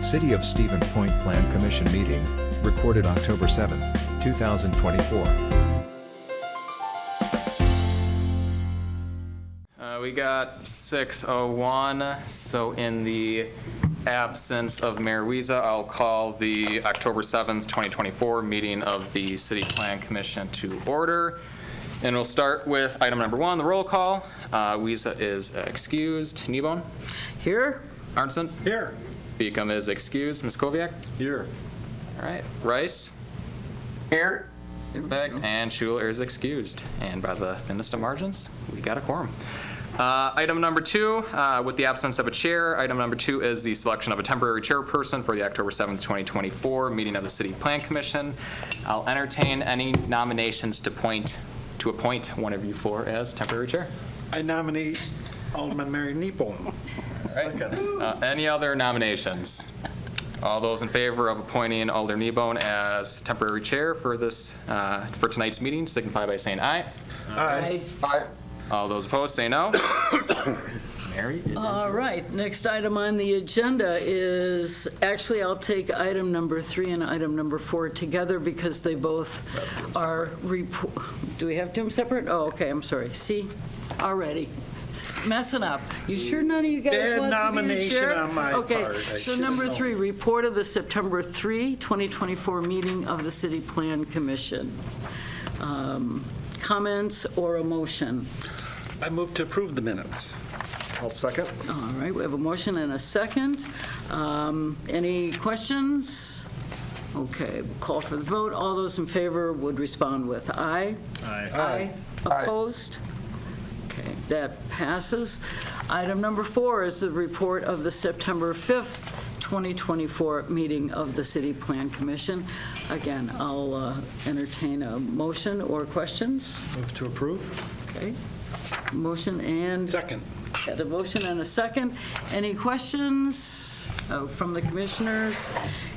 City of Stevens Point Plan Commission meeting, recorded October 7, 2024. We got 6:01, so in the absence of Mayor Wiesa, I'll call the October 7th, 2024 meeting of the City Plan Commission to order. And we'll start with item number 1, the roll call. Wiesa is excused. Kneebone? Here. Arnson? Here. Beacom is excused. Ms. Koviak? Here. All right. Rice? Here. Perfect. And Schuler is excused. And by the thinnest of margins, we got a quorum. Item number 2, with the absence of a chair, item number 2 is the selection of a temporary chairperson for the October 7th, 2024 meeting of the City Plan Commission. I'll entertain any nominations to appoint one of you four as temporary chair. I nominate Alderman Mary Kneebone. Right. Any other nominations? All those in favor of appointing Alder Kneebone as temporary chair for this for tonight's meeting signify by saying aye. Aye. Aye. All those opposed say no. Mary, it is All yours. right, next item on the agenda is, actually, I'll take item number 3 and item number 4 together because they both are, do we have to do them separate? Oh, okay, I'm sorry. See, already. Messing up. You sure none of you guys Bad wants to be the nomination chair? on my Okay, part. I so should number have 3, known. report of the September 3, 2024 meeting of the City Plan Commission. Comments or a motion? I move to approve the minutes. I'll second. All right, we have a motion and a second. Any questions? Okay, we'll call for the vote. All those in favor would respond with aye. Aye. Opposed? Okay, that passes. Item number 4 is the report of the September 5th, 2024 meeting of the City Plan Commission. Again, I'll entertain a motion or questions. Move to approve. Okay, motion and Second. Got a motion and a second. Any questions from the commissioners?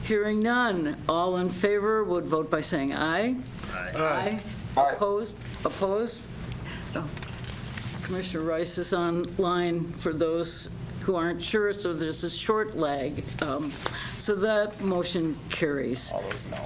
Hearing none. All in favor would vote by saying aye. Aye. Opposed? Opposed? Oh. Commissioner Rice is online for those who aren't sure, so there's a short lag. So that motion carries. All those no.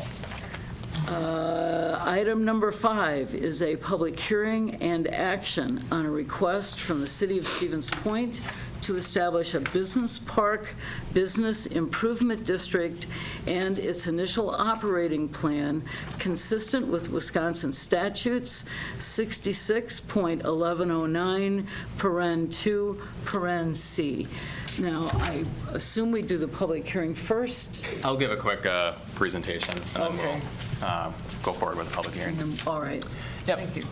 Item number 5 is a public hearing and action on a request from the City of Stevens Point to establish a business park, business improvement district, and its initial operating plan consistent with Wisconsin statutes 66.1109, paren 2, paren C. Now, I assume we do the public hearing first. I'll give a quick presentation, and Okay. then we'll go forward with the public hearing. All right. Yep. Thank you.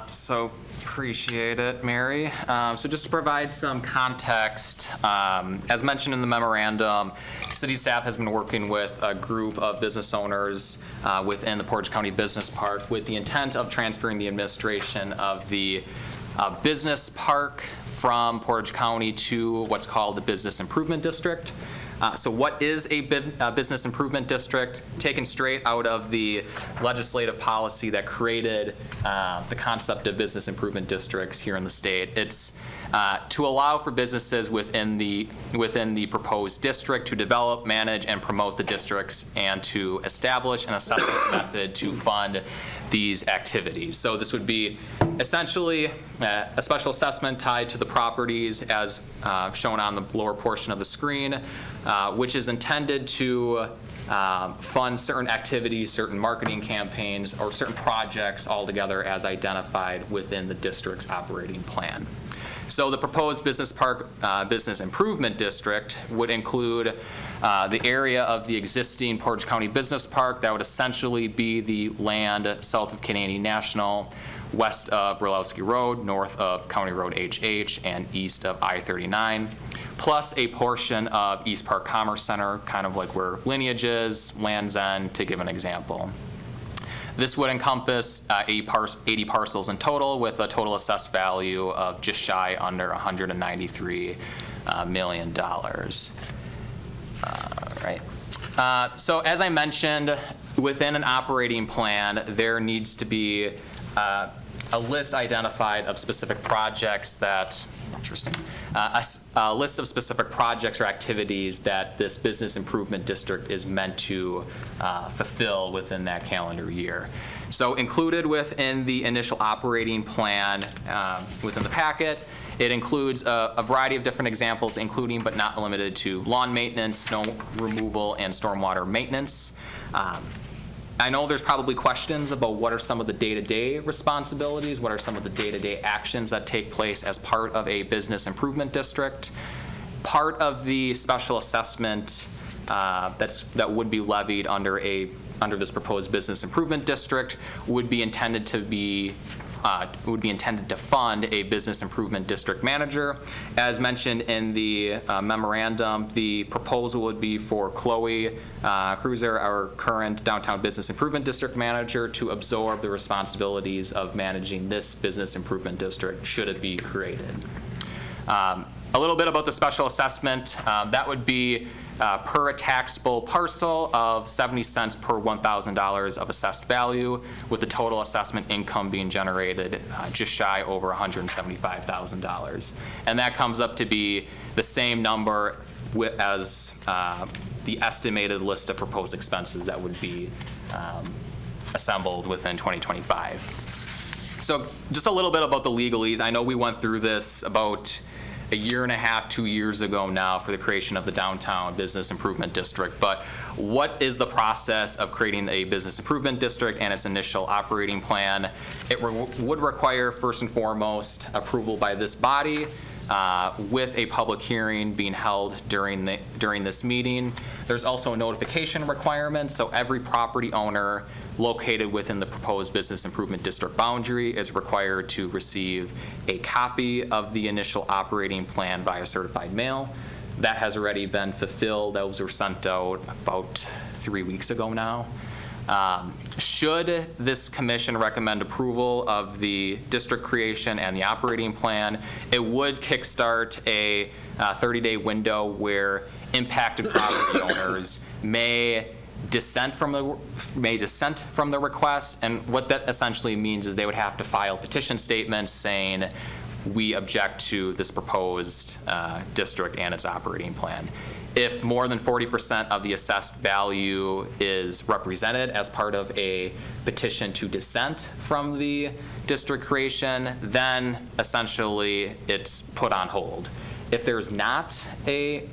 So appreciate it, Mary. So just to provide some context, as mentioned in the memorandum, city staff has been working with a group of business owners within the Portage County Business Park with the intent of transferring the administration of the business park from Portage County to what's called the Business Improvement District. So what is a business improvement district? Taken straight out of the legislative policy that created the concept of business improvement districts here in the state. It's to allow for businesses within the proposed district to develop, manage, and promote the districts, and to establish an assessment method to fund these activities. So this would be essentially a special assessment tied to the properties as shown on the lower portion of the screen, which is intended to fund certain activities, certain marketing campaigns, or certain projects altogether as identified within the district's operating plan. So the proposed business park business improvement district would include the area of the existing Portage County Business Park. That would essentially be the land south of Canadian National, west of Burlowski Road, north of County Road HH, and east of I-39, plus a portion of East Park Commerce Center, kind of like where Lineage is, Land's End, to give an example. This would encompass 80 parcels in total, with a total assessed value of just shy under $193 million. Right. So as I mentioned, within an operating plan, there needs to be a list identified of specific projects that interesting. A list of specific projects or activities that this business improvement district is meant to fulfill within that calendar year. So included within the initial operating plan within the packet, it includes a variety of different examples, including but not limited to lawn maintenance, snow removal, and stormwater maintenance. I know there's probably questions about what are some of the day-to-day responsibilities, what are some of the day-to-day actions that take place as part of a business improvement district. Part of the special assessment that would be levied under this proposed business improvement district would be intended to fund a business improvement district manager. As mentioned in the memorandum, the proposal would be for Chloe Cruiser, our current downtown business improvement district manager, to absorb the responsibilities of managing this business improvement district should it be created. A little bit about the special assessment. That would be per a taxable parcel of 70 cents per $1,000 of assessed value, with the total assessment income being generated just shy over $175,000. And that comes up to be the same number as the estimated list of proposed expenses that would be assembled within 2025. So just a little bit about the legalese. I know we went through this about a year and a half, 2 years ago now for the creation of the Downtown Business Improvement District. But what is the process of creating a business improvement district and its initial operating plan? It would require, first and foremost, approval by this body with a public hearing being held during this meeting. There's also a notification requirement, so every property owner located within the proposed business improvement district boundary is required to receive a copy of the initial operating plan via certified mail. That has already been fulfilled. Those were sent out about 3 weeks ago now. Should this commission recommend approval of the district creation and the operating plan, it would kickstart a 30-day window where impacted property owners may dissent from the request. And what that essentially means is they would have to file petition statements saying, we object to this proposed district and its operating plan. If more than 40% of the assessed value is represented as part of a petition to dissent from the district creation, then essentially it's put on hold. If there's not a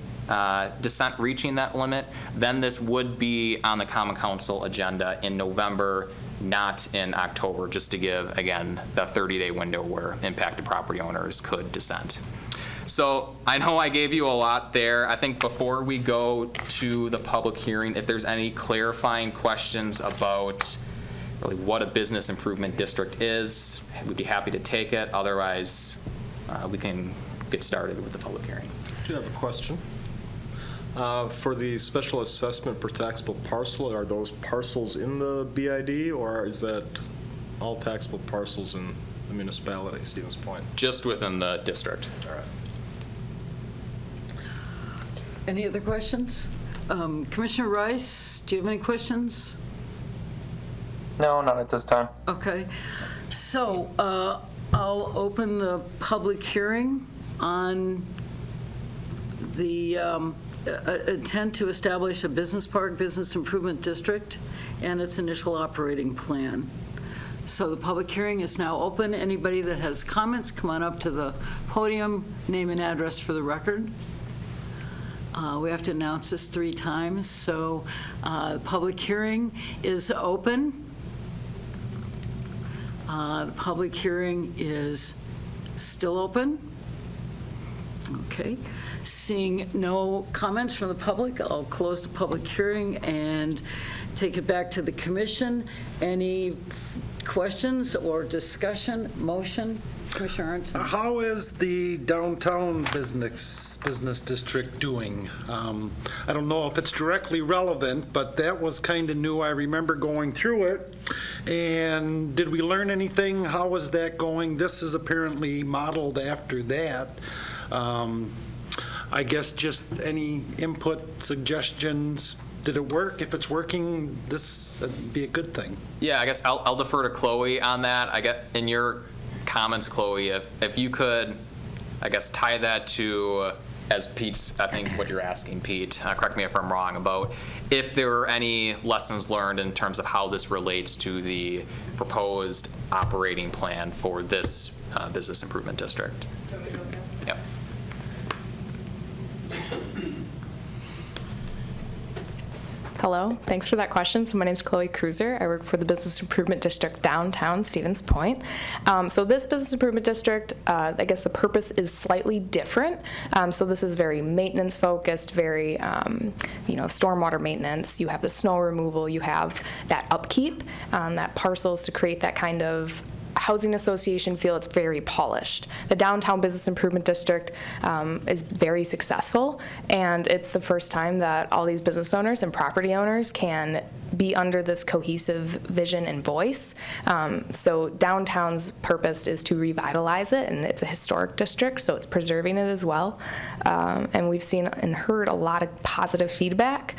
dissent reaching that limit, then this would be on the Common Council agenda in November, not in October, just to give, again, the 30-day window where impacted property owners could dissent. So I know I gave you a lot there. I think before we go to the public hearing, if there's any clarifying questions about really what a business improvement district is, we'd be happy to take it. Otherwise, we can get started with the public hearing. I do have a question. For the special assessment per taxable parcel, are those parcels in the BID, or is that all taxable parcels in the municipality, Stevens Point? Just within the district. All right. Any other questions? Commissioner Rice, do you have any questions? No, not at this time. Okay. So I'll open the public hearing on the intent to establish a business park, business improvement district, and its initial operating plan. So the public hearing is now open. Anybody that has comments, come on up to the podium, name and address for the record. We have to announce this 3 times. So the public hearing is open. The public hearing is still open. Okay. Seeing no comments from the public, I'll close the public hearing and take it back to the commission. Any questions or discussion, motion? Commissioner Aronson. How is the downtown business district doing? I don't know if it's directly relevant, but that was kind of new. I remember going through it. And did we learn anything? How is that going? This is apparently modeled after that. I guess just any input, suggestions. Did it work? If it's working, this would be a good thing. Yeah, I guess I'll defer to Chloe on that. I get in your comments, Chloe, if you could I guess, tie that to, as Pete's, I think what you're asking, Pete, correct me if I'm wrong, about if there were any lessons learned in terms of how this relates to the proposed operating plan for this business improvement district. Yep. Hello, thanks for that question. So my name is Chloe Cruiser. I work for the Business Improvement District downtown Stevens Point. So this Business Improvement District, I guess the purpose is slightly different. So this is very maintenance focused, very, stormwater maintenance. You have the snow removal, you have that upkeep, that parcels to create that kind of housing association feel. It's very polished. The downtown business improvement district is very successful, and it's the first time that all these business owners and property owners can be under this cohesive vision and voice. So downtown's purpose is to revitalize it, and it's a historic district, so it's preserving it as well. And we've seen and heard a lot of positive feedback,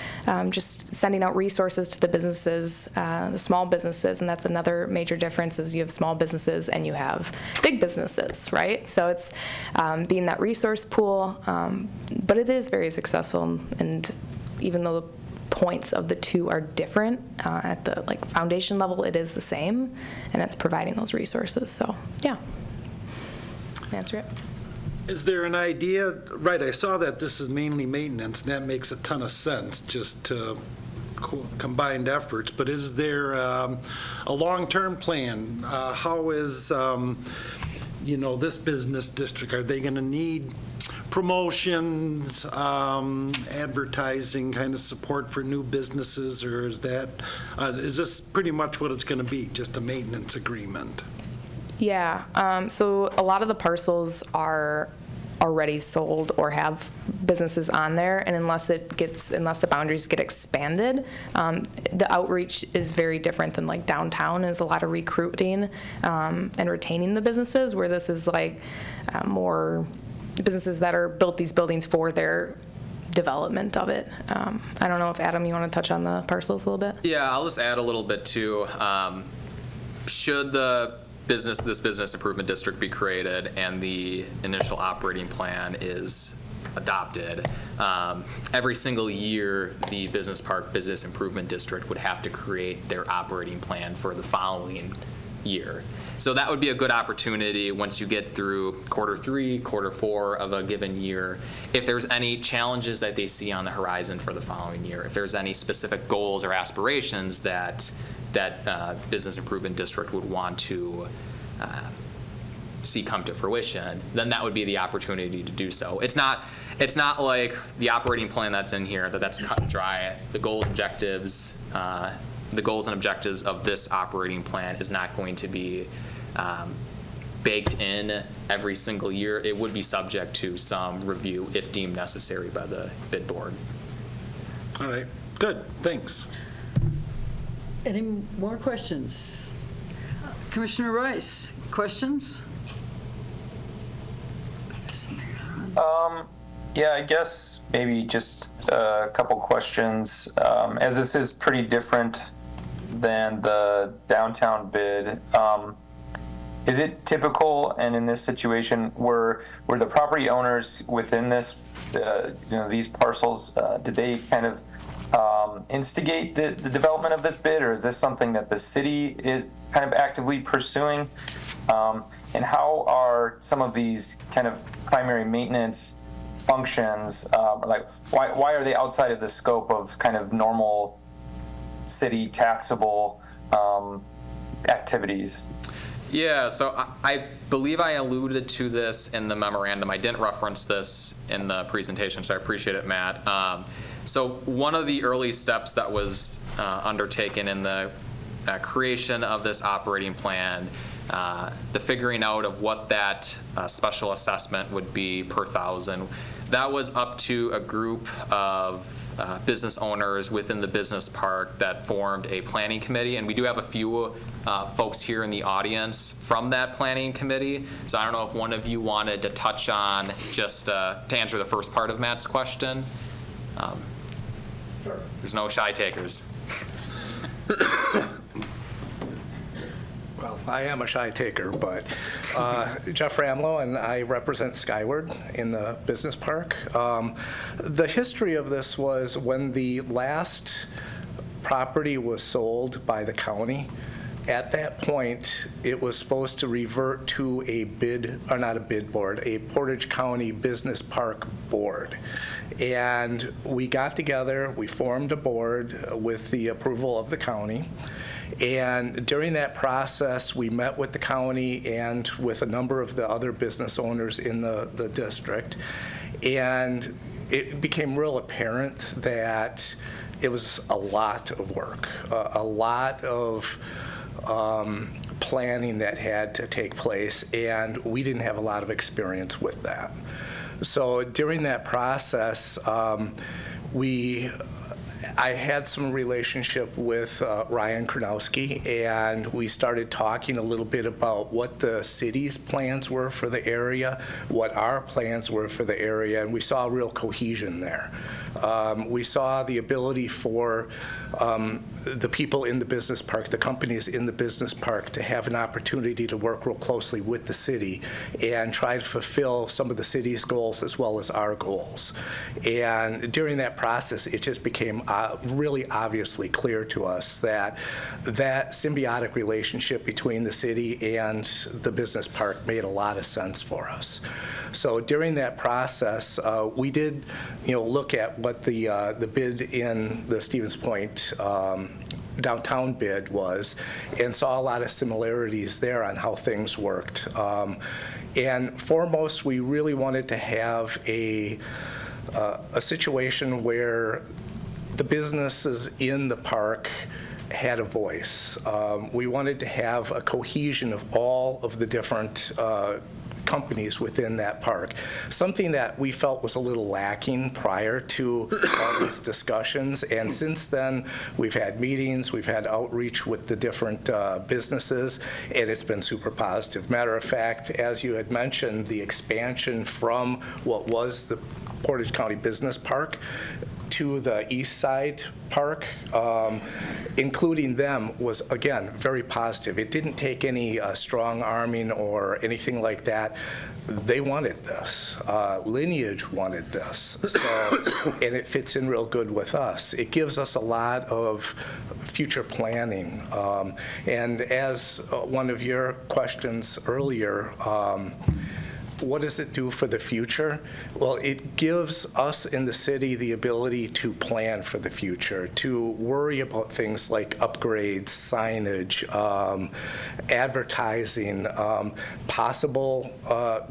just sending out resources to the businesses, the small businesses, and that's another major difference is you have small businesses and you have big businesses, right? So it's being that resource pool, but it is very successful, and even though the points of the two are different, at the foundation level it is the same, and it's providing those resources. So yeah, answer it. Is there an idea, right, I saw that this is mainly maintenance, and that makes a ton of sense, just to combined efforts, but is there a long-term plan? How is, this business district, are they going to need promotions, advertising kind of support for new businesses, or is this pretty much what it's going to be, just a maintenance agreement? Yeah, so a lot of the parcels are already sold or have businesses on there, and unless the boundaries get expanded, the outreach is very different than downtown. Is a lot of recruiting and retaining the businesses, where this is more businesses that are built these buildings for their development of it. I don't know if Adam, you want to touch on the parcels a little bit? Yeah, I'll just add a little bit too. Should this business improvement district be created and the initial operating plan is adopted, every single year the business park business improvement district would have to create their operating plan for the following year. So that would be a good opportunity once you get through quarter 3, quarter 4 of a given year. If there's any challenges that they see on the horizon for the following year, if there's any specific goals or aspirations that business improvement district would want to see come to fruition, then that would be the opportunity to do so. It's not like the operating plan that's in here that's cut and dry. The goals and objectives of this operating plan is not going to be baked in every single year. It would be subject to some review if deemed necessary by the bid board. All right, good, thanks. Any more questions? Commissioner Rice, questions? Yeah, I guess maybe just a couple questions. As this is pretty different than the downtown bid, is it typical, and in this situation, were the property owners within this, these parcels, did they kind of instigate the development of this bid, or is this something that the city is kind of actively pursuing? And how are some of these kind of primary maintenance functions, why are they outside of the scope of kind of normal city taxable activities? Yeah, so I believe I alluded to this in the memorandum. I didn't reference this in the presentation, so I appreciate it, Matt. So one of the early steps that was undertaken in the creation of this operating plan, the figuring out of what that special assessment would be per thousand, that was up to a group of business owners within the business park that formed a planning committee, and we do have a few folks here in the audience from that planning committee. So I don't know if one of you wanted to touch on just to answer the first part of Matt's question. Sure. There's no shy takers. Well, I am a shy taker, but Jeff Ramlow, and I represent Skyward in the business park. The history of this was when the last property was sold by the county. At that point, it was supposed to revert to a bid, or not a bid board, a Portage County Business Park Board. And we got together, we formed a board with the approval of the county. And during that process, we met with the county and with a number of the other business owners in the district. And it became real apparent that it was a lot of work, a lot of planning that had to take place, and we didn't have a lot of experience with that. So during that process, I had some relationship with Ryan Kronowski, and we started talking a little bit about what the city's plans were for the area, what our plans were for the area, and we saw real cohesion there. We saw the ability for the people in the business park, the companies in the business park, to have an opportunity to work real closely with the city and try to fulfill some of the city's goals as well as our goals. And during that process, it just became really obviously clear to us that that symbiotic relationship between the city and the business park made a lot of sense for us. So during that process, we did, look at what the bid in the Stevens Point downtown bid was, and saw a lot of similarities there on how things worked. And foremost, we really wanted to have a situation where the businesses in the park had a voice. We wanted to have a cohesion of all of the different companies within that park, something that we felt was a little lacking prior to all these discussions. And since then, we've had meetings, we've had outreach with the different businesses, and it's been super positive. Matter of fact, as you had mentioned, the expansion from what was the Portage County Business Park to the East Side Park, including them, was, again, very positive. It didn't take any strong arming or anything like that. They wanted this. Lineage wanted this. So, and it fits in real good with us. It gives us a lot of future planning. And as one of your questions earlier, what does it do for the future? Well, it gives us in the city the ability to plan for the future, to worry about things like upgrades, signage, advertising, possible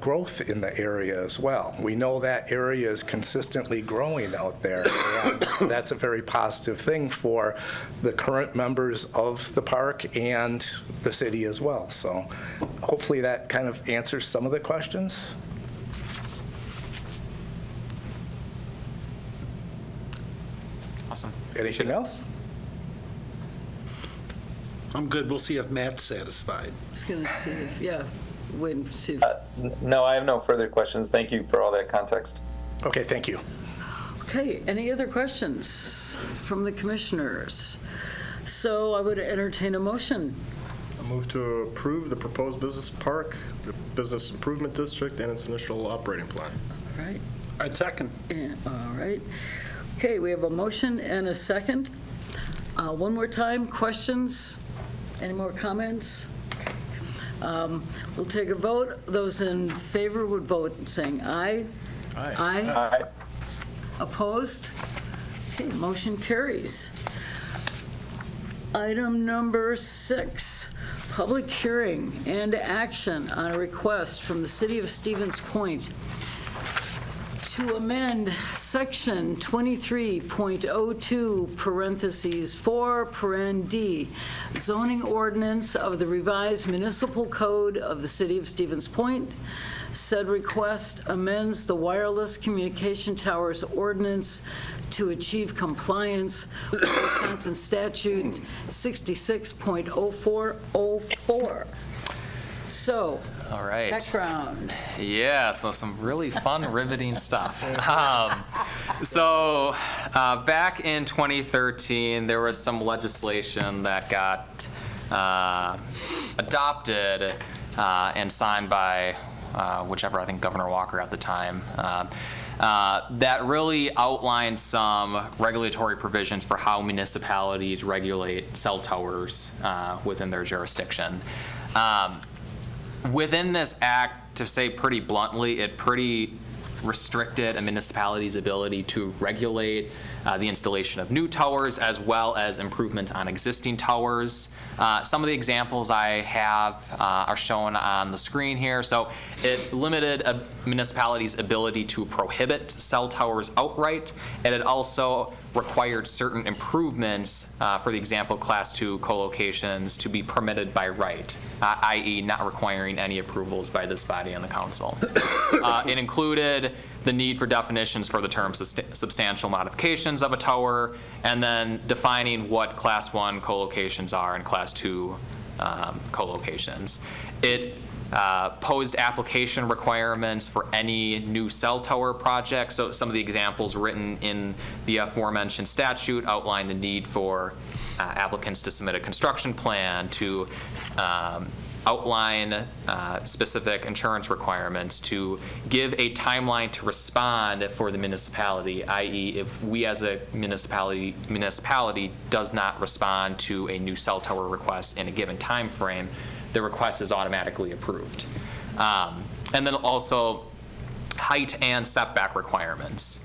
growth in the area as well. We know that area is consistently growing out there, and that's a very positive thing for the current members of the park and the city as well. So hopefully that kind of answers some of the questions. Awesome. Anything else? I'm good. We'll see if Matt's satisfied. I was going to see if, wait and see if, No, I have no further questions. Thank you for all that context. Okay, thank you. okay, any other questions from the commissioners? So I would entertain a motion. I move to approve the proposed business park, the business improvement district, and its initial operating plan. All right. I'd second. All right. Okay, we have a motion and a second. One more time, questions? Any more comments? We'll take a vote. Those in favor would vote saying aye. Aye. Aye. Aye. Opposed? Okay, motion carries. Item number 6, public hearing and action on a request from the City of Stevens Point to amend Section 23.02 parentheses 4 paren D zoning ordinance of the Revised Municipal Code of the City of Stevens Point. Said request amends the Wireless Communication Towers Ordinance to achieve compliance with Wisconsin Statute 66.0404. So, All right. background. Yeah, so some really fun, riveting stuff. So back in 2013, there was some legislation that got adopted and signed by whichever, I think Governor Walker at the time, that really outlines some regulatory provisions for how municipalities regulate cell towers within their jurisdiction. Within this act, to say pretty bluntly, it pretty restricted a municipality's ability to regulate the installation of new towers as well as improvements on existing towers. Some of the examples I have are shown on the screen here. So it limited a municipality's ability to prohibit cell towers outright, and it also required certain improvements, for the example, Class 2 co-locations, to be permitted by right, i.e. not requiring any approvals by this body and the council. It included the need for definitions for the term substantial modifications of a tower, and then defining what Class 1 co-locations are and Class 2 co-locations. It posed application requirements for any new cell tower project. So some of the examples written in the aforementioned statute outline the need for applicants to submit a construction plan, to outline specific insurance requirements, to give a timeline to respond for the municipality, i.e. if we as a municipality does not respond to a new cell tower request in a given time frame, the request is automatically approved. And then also height and setback requirements.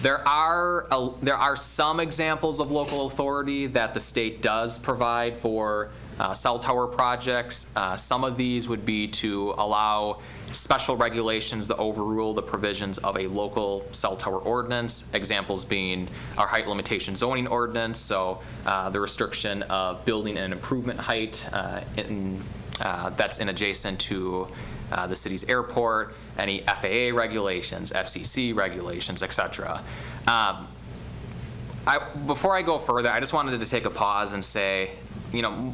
There are some examples of local authority that the state does provide for cell tower projects. Some of these would be to allow special regulations to overrule the provisions of a local cell tower ordinance, examples being our height limitation zoning ordinance, so the restriction of building and improvement height that's in adjacent to the city's airport, any FAA regulations, FCC regulations, etc. Before I go further, I just wanted to take a pause and say,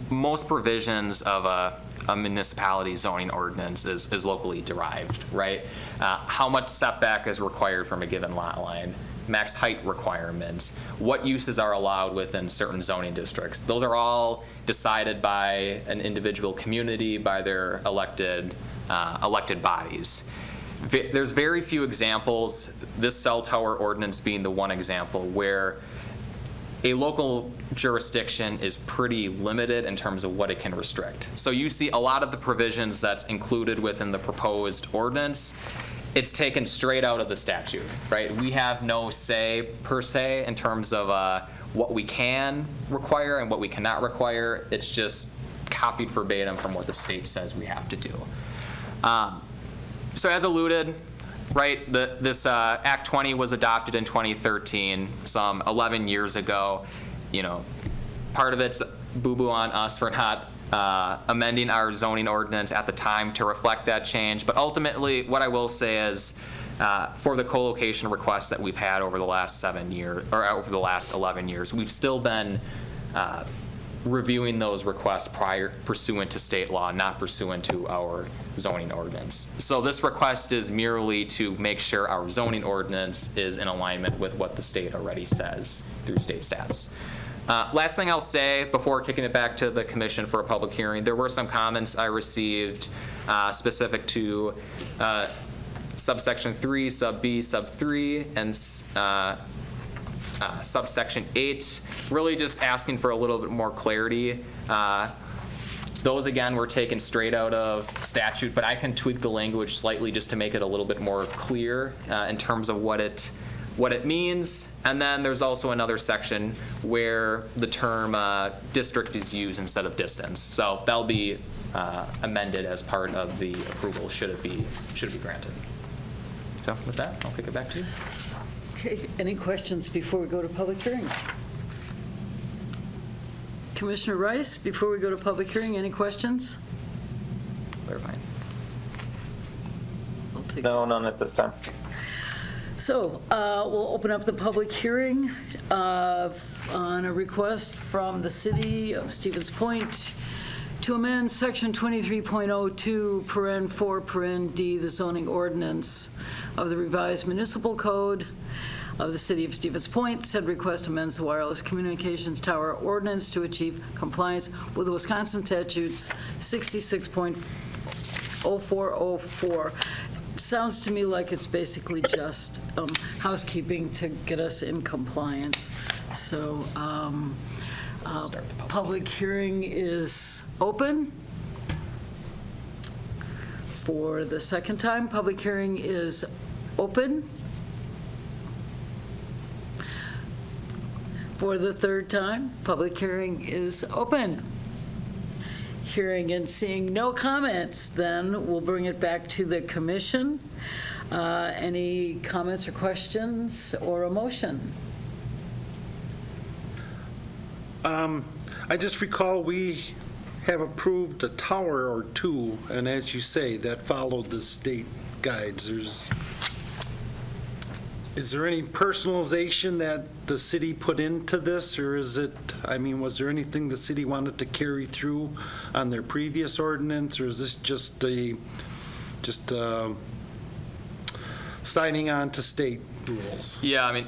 most provisions of a municipality zoning ordinance is locally derived, right? How much setback is required from a given lot line, max height requirements, what uses are allowed within certain zoning districts. Those are all decided by an individual community, by their elected bodies. There's very few examples, this cell tower ordinance being the one example, where a local jurisdiction is pretty limited in terms of what it can restrict. So you see a lot of the provisions that's included within the proposed ordinance, it's taken straight out of the statute, right? We have no say per se in terms of what we can require and what we cannot require. It's just copied verbatim from what the state says we have to do. So as alluded, right, this Act 20 was adopted in 2013, some 11 years ago. Part of it's boo-boo on us for not amending our zoning ordinance at the time to reflect that change. But ultimately, what I will say is, for the co-location requests that we've had over the last 7 years, or over the last 11 years, we've still been reviewing those requests pursuant to state law, not pursuant to our zoning ordinance. So this request is merely to make sure our zoning ordinance is in alignment with what the state already says through state stats. Last thing I'll say before kicking it back to the commission for a public hearing, there were some comments I received specific to subsection 3, sub B, sub 3, and subsection 8, really just asking for a little bit more clarity. Those, again, were taken straight out of statute, but I can tweak the language slightly just to make it a little bit more clear in terms of what it means. And then there's also another section where the term district is used instead of distance. So that'll be amended as part of the approval should it be granted. So with that, I'll kick it back to you. Okay, any questions before we go to public hearing? Commissioner Rice, before we go to public hearing, any questions? They're fine. I'll take No, none at this time. So we'll open up the public hearing on a request from the city of Stevens Point to amend section 23.02, paren 4, paren D, the zoning ordinance of the Revised Municipal Code of the City of Stevens Point. Said request amends the Wireless Communication Tower Ordinance to achieve compliance with the Wisconsin statutes 66.0404. Sounds to me like it's basically just housekeeping to get us in compliance. So public hearing is open. For the second time, public hearing is open. For the third time, public hearing is open. Hearing and seeing no comments, then we'll bring it back to the commission. Any comments or questions or a motion? I just recall we have approved a tower or two, and as you say, that followed the state guides. Is there any personalization that the city put into this, or is it, I mean, was there anything the city wanted to carry through on their previous ordinance, or is this just signing on to state rules? Yeah, I mean,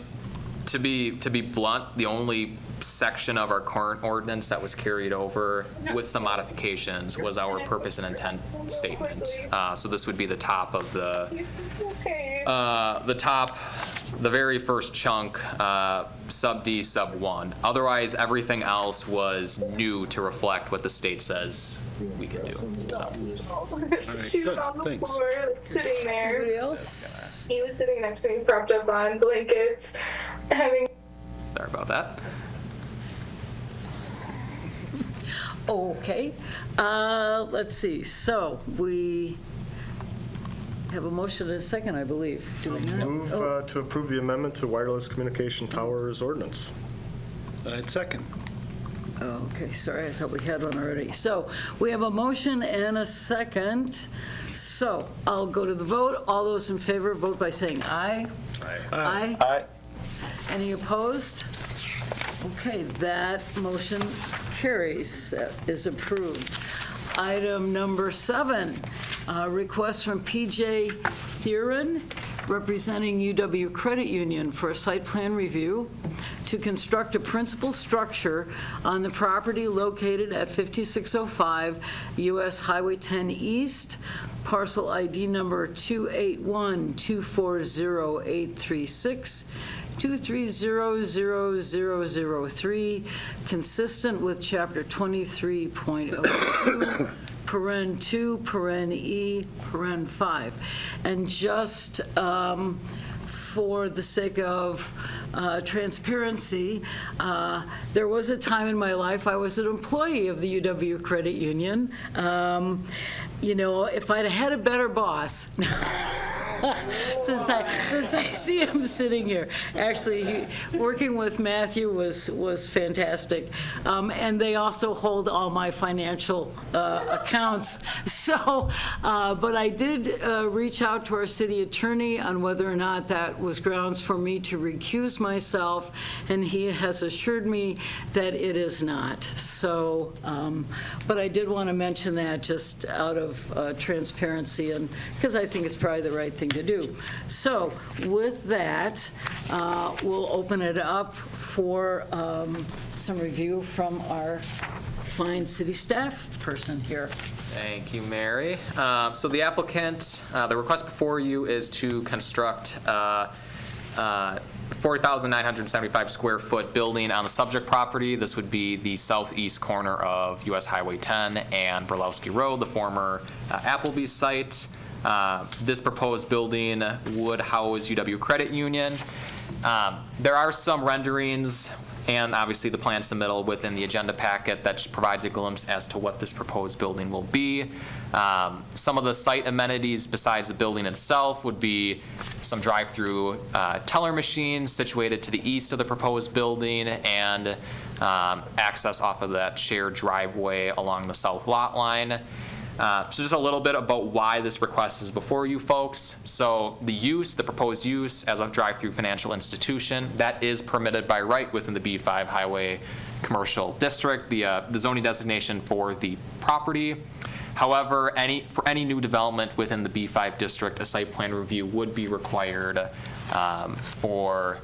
to be blunt, the only section of our current ordinance that was carried over with some modifications was our purpose and intent statement. So this would be the top of the very first chunk, sub D, sub 1. Otherwise, everything else was new to reflect what the state says we can do. So. She was on the floor, sitting there. Anybody else? He was sitting next to me, propped up on blankets, having. Sorry about that. Okay, let's see, so we have a motion and a second, I believe. Do we not? Move to approve the amendment to Wireless Communication Towers Ordinance. I'd second. Okay, sorry, I thought we had one already. So we have a motion and a second, so I'll go to the vote. All those in favor, vote by saying aye. Aye. Aye. Any opposed? Okay, that motion carries, is approved. Item number 7, request from PJ Thieren, representing UW Credit Union for a site plan review to construct a principal structure on the property located at 5605 US Highway 10 East, parcel ID number 281240836. 2300003, consistent with Chapter 23.02, paren 2, paren E, paren 5. And just for the sake of transparency, there was a time in my life I was an employee of the UW Credit Union. You know, if I'd had a better boss, since I see him sitting here. Actually, working with Matthew was fantastic. And they also hold all my financial accounts. So, but I did reach out to our city attorney on whether or not that was grounds for me to recuse myself, and he has assured me that it is not. So, but I did want to mention that just out of transparency, and because I think it's probably the right thing to do. So with that, we'll open it up for some review from our fine city staff person here. Thank you, Mary. So the applicant, the request before you is to construct 4,975 square foot building on the subject property. This would be the southeast corner of US Highway 10 and Burlowski Road, the former Applebee's site. This proposed building would house UW Credit Union. There are some renderings and obviously the plan submittal within the agenda packet that just provides a glimpse as to what this proposed building will be. Some of the site amenities besides the building itself would be some drive-through teller machines situated to the east of the proposed building and access off of that shared driveway along the south lot line. So just a little bit about why this request is before you folks. So the proposed use as a drive-through financial institution, that is permitted by right within the B5 Highway Commercial District, the zoning designation for the property. However, for any new development within the B5 district, a site plan review would be required for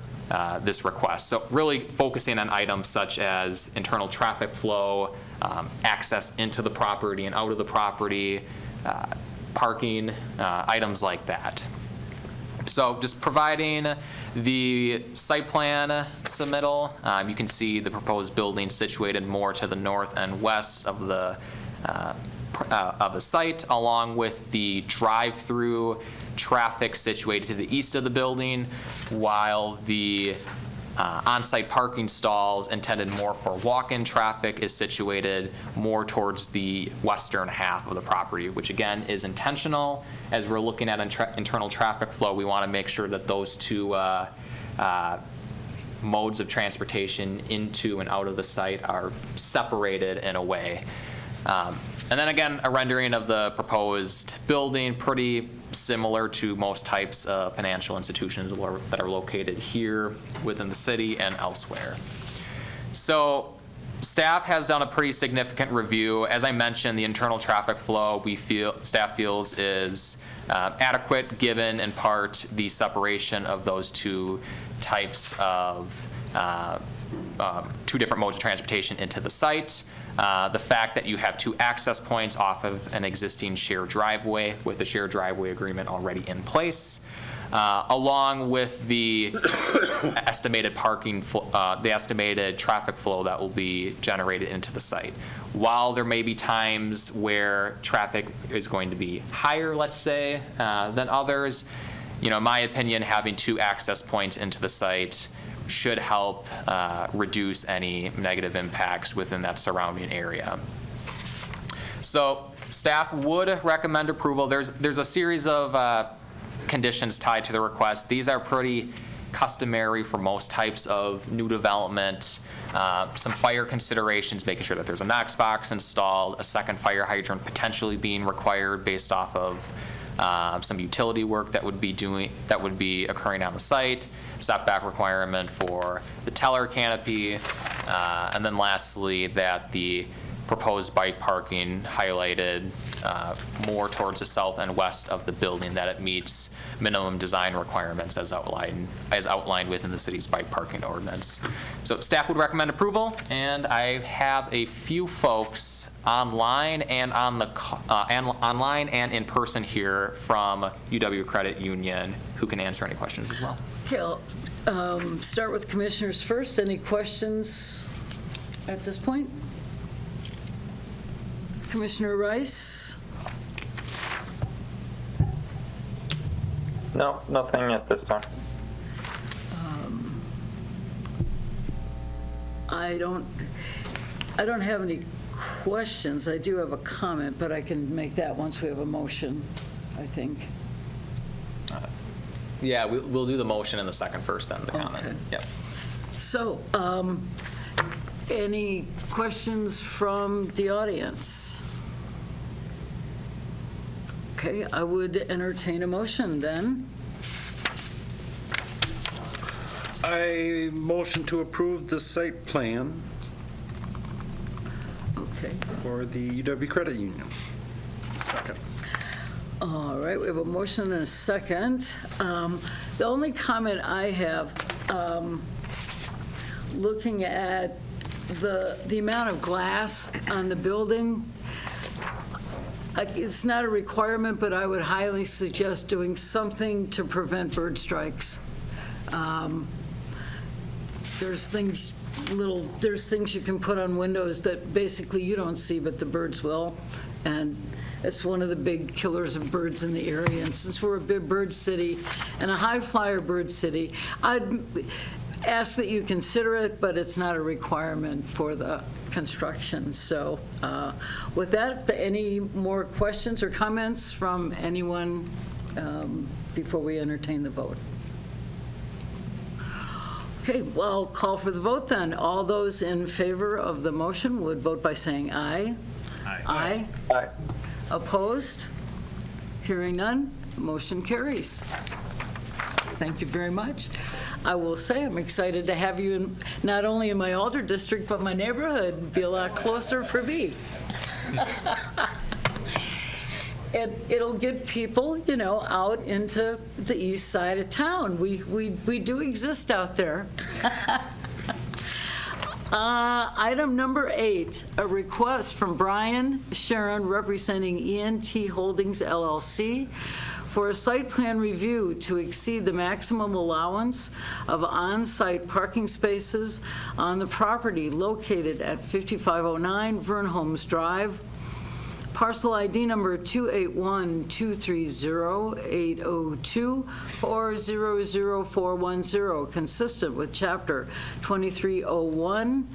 this request. So really focusing on items such as internal traffic flow, access into the property and out of the property, parking, items like that. So just providing the site plan submittal, you can see the proposed building situated more to the north and west of the site, along with the drive-through traffic situated to the east of the building, while the on-site parking stalls intended more for walk-in traffic is situated more towards the western half of the property, which again is intentional. As we're looking at internal traffic flow, we want to make sure that those two modes of transportation into and out of the site are separated in a way. And then again, a rendering of the proposed building, pretty similar to most types of financial institutions that are located here within the city and elsewhere. So staff has done a pretty significant review. As I mentioned, the internal traffic flow staff feels is adequate, given in part the separation of those two types of two different modes of transportation into the site. The fact that you have two access points off of an existing shared driveway with the shared driveway agreement already in place, along with the estimated the estimated traffic flow that will be generated into the site. While there may be times where traffic is going to be higher, let's say, than others, in my opinion, having two access points into the site should help reduce any negative impacts within that surrounding area. So staff would recommend approval. There's a series of conditions tied to the request. These are pretty customary for most types of new development. Some fire considerations, making sure that there's a Knox box installed, a second fire hydrant potentially being required based off of some utility work that would be occurring on the site, setback requirement for the teller canopy, and then lastly that the proposed bike parking highlighted more towards the south and west of the building, that it meets minimum design requirements as outlined within the city's bike parking ordinance. So staff would recommend approval, and I have a few folks online and online and in person here from UW Credit Union who can answer any questions as well. Okay, I'll start with commissioners first. Any questions at this point? Commissioner Rice? No, nothing at this time. I don't have any questions. I do have a comment, but I can make that once we have a motion, I think. Yeah, we'll do the motion in the second first, then the comment. Okay. Yep. So, any questions from the audience? Okay, I would entertain a motion then. I motion to approve the site plan Okay. for the UW Credit Union. Second. All right, we have a motion and a second. The only comment I have, looking at the amount of glass on the building, it's not a requirement, but I would highly suggest doing something to prevent bird strikes. There's things you can put on windows that basically you don't see, but the birds will. And it's one of the big killers of birds in the area. And since we're a big bird city and a high flyer bird city, I'd ask that you consider it, but it's not a requirement for the construction. So with that, any more questions or comments from anyone before we entertain the vote? Okay, well, I'll call for the vote then. All those in favor of the motion would vote by saying aye. Aye. Aye. Aye. Opposed? Hearing none, motion carries. Thank you very much. I will say I'm excited to have you not only in my Alder district, but my neighborhood. Be a lot closer for me. it'll get people, you know, out into the east side of town. We do exist out there. Item number 8, a request from Brian Sharon representing ENT Holdings LLC for a site plan review to exceed the maximum allowance of on-site parking spaces on the property located at 5509 Vern Holmes Drive, Parcel ID number 281-230-802-400410, consistent with Chapter 2301,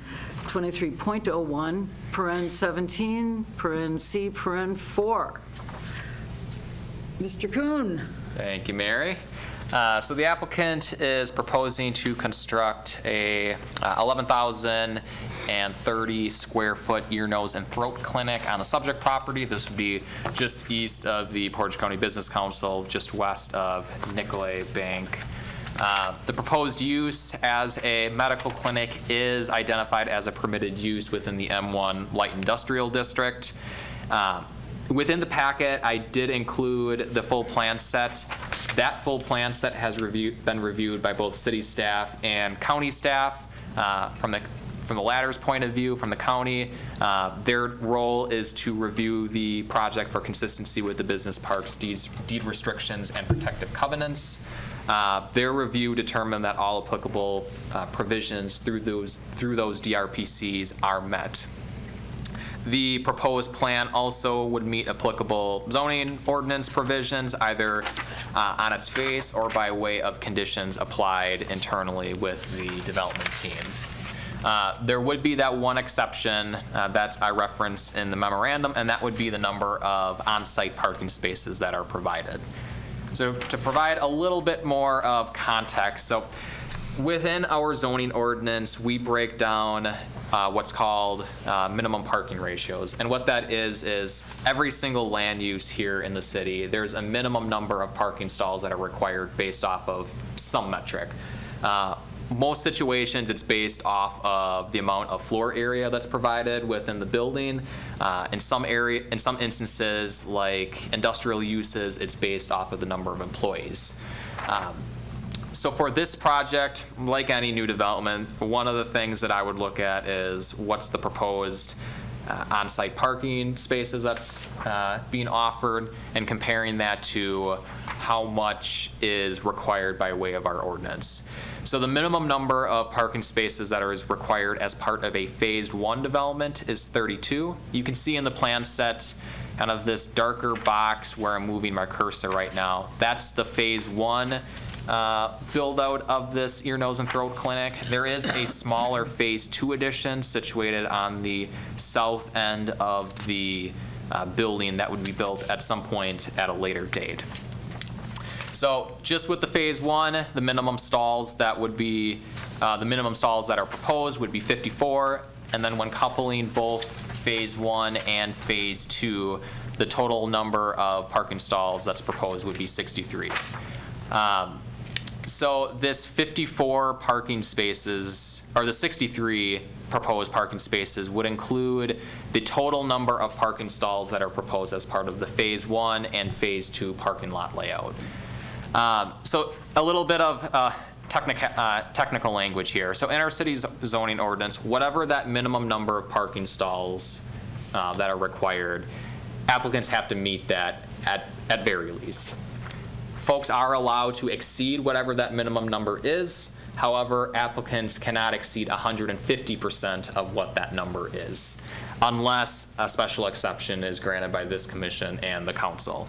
23.01, paren 17, paren C, paren 4. Mr. Kuhn. Thank you, Mary. So the applicant is proposing to construct a 11,030 square foot ear, nose, and throat clinic on the subject property. This would be just east of the Portage County Business Council, just west of Nicolay Bank. The proposed use as a medical clinic is identified as a permitted use within the M1 Light Industrial District. Within the packet, I did include the full plan set. That full plan set has been reviewed by both city staff and county staff. From the latter's point of view, from the county, their role is to review the project for consistency with the business park's deed restrictions and protective covenants. Their review determined that all applicable provisions through those DRPCs are met. The proposed plan also would meet applicable zoning ordinance provisions, either on its face or by way of conditions applied internally with the development team. There would be that one exception that I referenced in the memorandum, and that would be the number of on-site parking spaces that are provided. So to provide a little bit more of context, so within our zoning ordinance, we break down what's called minimum parking ratios. And what that is every single land use here in the city, there's a minimum number of parking stalls that are required based off of some metric. Most situations, it's based off of the amount of floor area that's provided within the building. In some instances, like industrial uses, it's based off of the number of employees. So for this project, like any new development, one of the things that I would look at is what's the proposed on-site parking spaces that's being offered, and comparing that to how much is required by way of our ordinance. So the minimum number of parking spaces that is required as part of a phased 1 development is 32. You can see in the plan set kind of this darker box where I'm moving my cursor right now. That's the phase 1 build out of this ear, nose, and throat clinic. There is a smaller phase 2 addition situated on the south end of the building that would be built at some point at a later date. So just with the phase 1, the minimum stalls that would be, the minimum stalls that are proposed would be 54, and then when coupling both phase 1 and phase 2, the total number of parking stalls that's proposed would be 63. So this 54 parking spaces, or the 63 proposed parking spaces, would include the total number of parking stalls that are proposed as part of the phase 1 and phase 2 parking lot layout. So a little bit of technical language here. So in our city's zoning ordinance, whatever that minimum number of parking stalls that are required, applicants have to meet that at very least. Folks are allowed to exceed whatever that minimum number is. However, applicants cannot exceed 150% of what that number is, unless a special exception is granted by this commission and the council.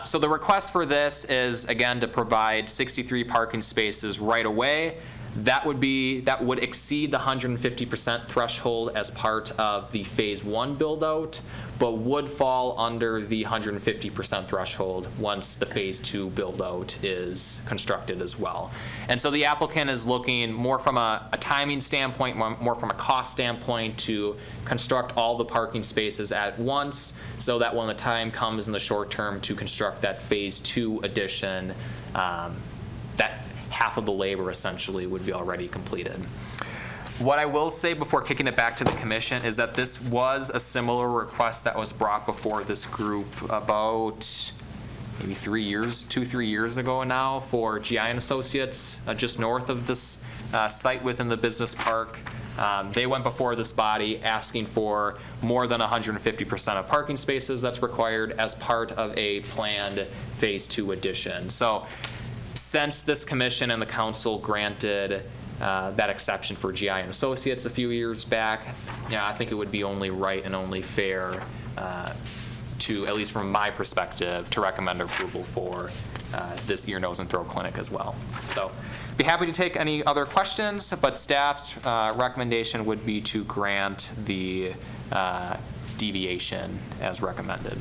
So the request for this is, again, to provide 63 parking spaces right away. That would exceed the 150% threshold as part of the phase 1 build out, but would fall under the 150% threshold once the phase 2 build out is constructed as well. And so the applicant is looking more from a timing standpoint, more from a cost standpoint, to construct all the parking spaces at once, so that when the time comes in the short term to construct that phase 2 addition, that half of the labor essentially would be already completed. What I will say before kicking it back to the commission is that this was a similar request that was brought before this group about maybe 3 years ago now for GI and Associates just north of this site within the business park. They went before this body asking for more than 150% of parking spaces that's required as part of a planned Phase 2 addition. So since this commission and the council granted that exception for GI and Associates a few years back, I think it would be only right and only fair to, at least from my perspective, to recommend approval for this ear, nose, and throat clinic as well. So be happy to take any other questions, but staff's recommendation would be to grant the deviation as recommended.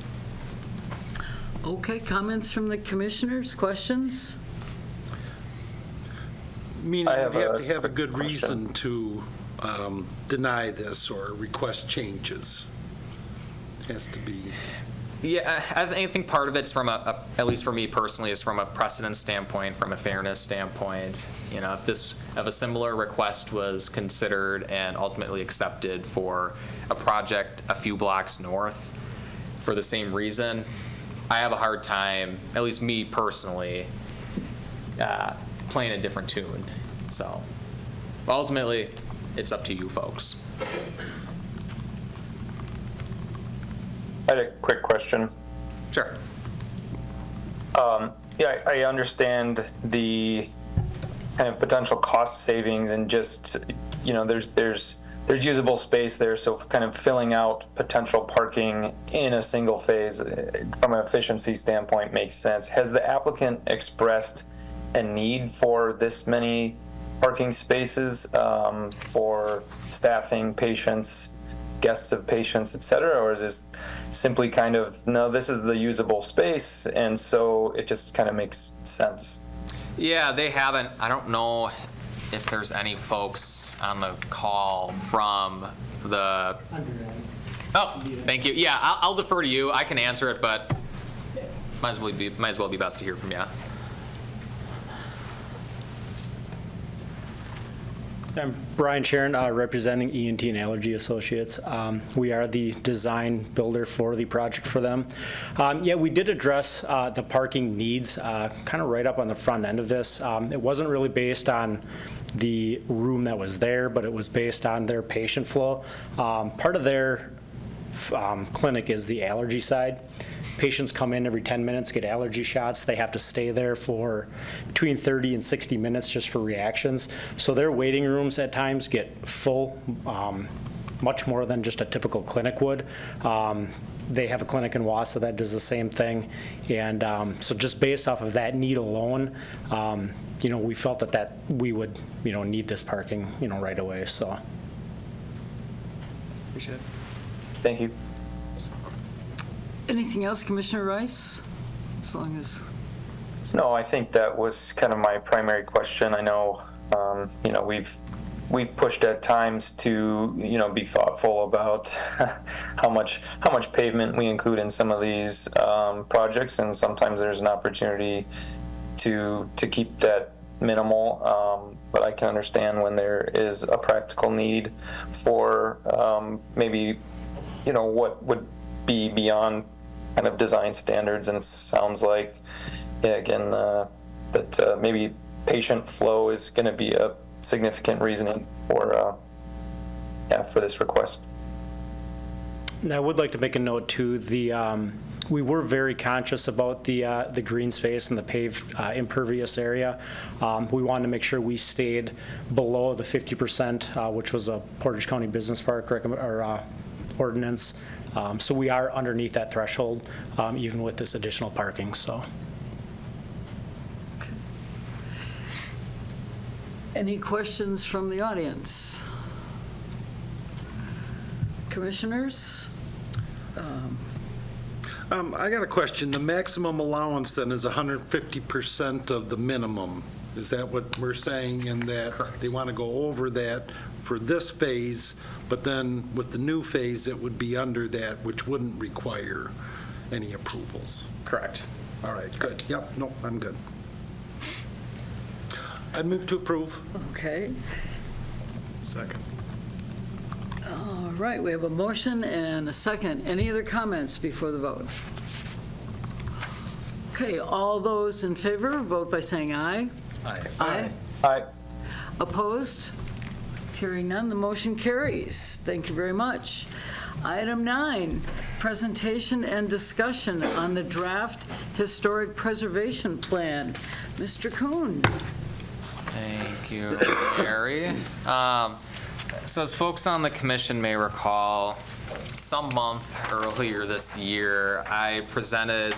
Okay, comments from the commissioners, questions? Meaning I have we have a to have a good question. reason to deny this or request changes. Has to be. Yeah, I think part of it's from at least for me personally, is from a precedent standpoint, from a fairness standpoint. If a similar request was considered and ultimately accepted for a project a few blocks north for the same reason, I have a hard time, at least me personally, playing a different tune. So ultimately, it's up to you folks. I had a quick question. Sure. Yeah, I understand the kind of potential cost savings and just, there's usable space there, so kind of filling out potential parking in a single phase from an efficiency standpoint makes sense. Has the applicant expressed a need for this many parking spaces for staffing, patients, guests of patients, et cetera, or is this simply kind of, no, this is the usable space, and so it just kind of makes sense? Yeah, they haven't. I don't know if there's any folks on the call from the. Oh, thank you. Yeah, I'll defer to you. I can answer it, but might as well be best to hear from you. I'm Brian Sharon, representing ENT and Allergy Associates. We are the design builder for the project for them. Yeah, we did address the parking needs kind of right up on the front end of this. It wasn't really based on the room that was there, but it was based on their patient flow. Part of their clinic is the allergy side. Patients come in every 10 minutes, get allergy shots. They have to stay there for between 30 and 60 minutes just for reactions. So their waiting rooms at times get full, much more than just a typical clinic would. They have a clinic in Wausau that does the same thing. And so just based off of that need alone, we felt that we would, need this parking, right away, so. Appreciate it. Thank you. Anything else, Commissioner Rice? As long as. No, I think that was kind of my primary question. I know, we've pushed at times to, be thoughtful about how much pavement we include in some of these projects, and sometimes there's an opportunity to keep that minimal. But I can understand when there is a practical need for maybe, what would be beyond kind of design standards, and it sounds like, again, that maybe patient flow is going to be a significant reasoning for this request. And I would like to make a note too. We were very conscious about the green space and the paved impervious area. We wanted to make sure we stayed below the 50%, which was a Portage County Business Park ordinance. So we are underneath that threshold, even with this additional parking. So. Any questions from the audience? Commissioners? I got a question. The maximum allowance then is 150% of the minimum. Is that what we're saying? And that they want to go over that for this phase, but then with the new phase, it would be under that, which wouldn't require any approvals. Correct. All right, good. Yep, no, I'm good. I'd move to approve. Okay. Second. All right, we have a motion and a second. Any other comments before the vote? Okay, all those in favor, vote by saying aye. Aye. Aye. Opposed? Hearing none, the motion carries. Thank you very much. Item 9, presentation and discussion on the draft historic preservation plan. Mr. Kuhn. Thank you, Mary. So as folks on the commission may recall, some month earlier this year, I presented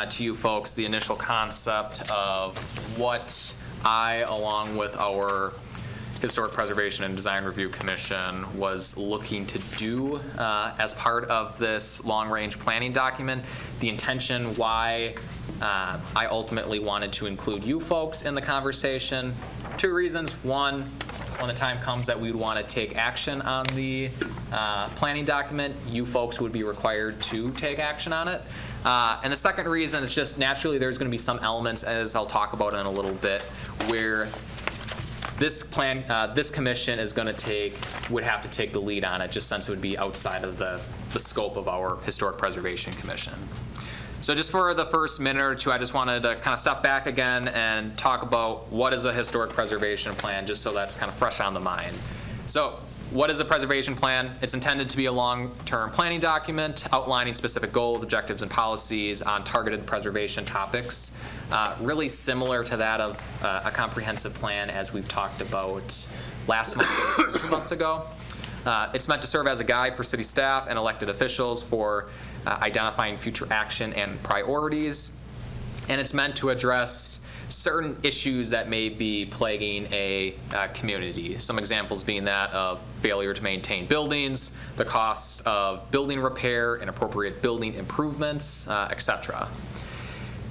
to you folks the initial concept of what I, along with our Historic Preservation and Design Review Commission, was looking to do as part of this long-range planning document. The intention why I ultimately wanted to include you folks in the conversation. 2 reasons. One, when the time comes that we would want to take action on the planning document, you folks would be required to take action on it. And the second reason is just naturally there's going to be some elements, as I'll talk about in a little bit, where this plan, this commission is going to would have to take the lead on it, just since it would be outside of the scope of our Historic Preservation Commission. So just for the first minute or two, I just wanted to kind of step back again and talk about what is a historic preservation plan, just so that's kind of fresh on the mind. So what is a preservation plan? It's intended to be a long-term planning document outlining specific goals, objectives, and policies on targeted preservation topics, really similar to that of a comprehensive plan as we've talked about last month or 2 months ago. It's meant to serve as a guide for city staff and elected officials for identifying future action and priorities, and it's meant to address certain issues that may be plaguing a community. Some examples being that of failure to maintain buildings, the cost of building repair, inappropriate building improvements, etc.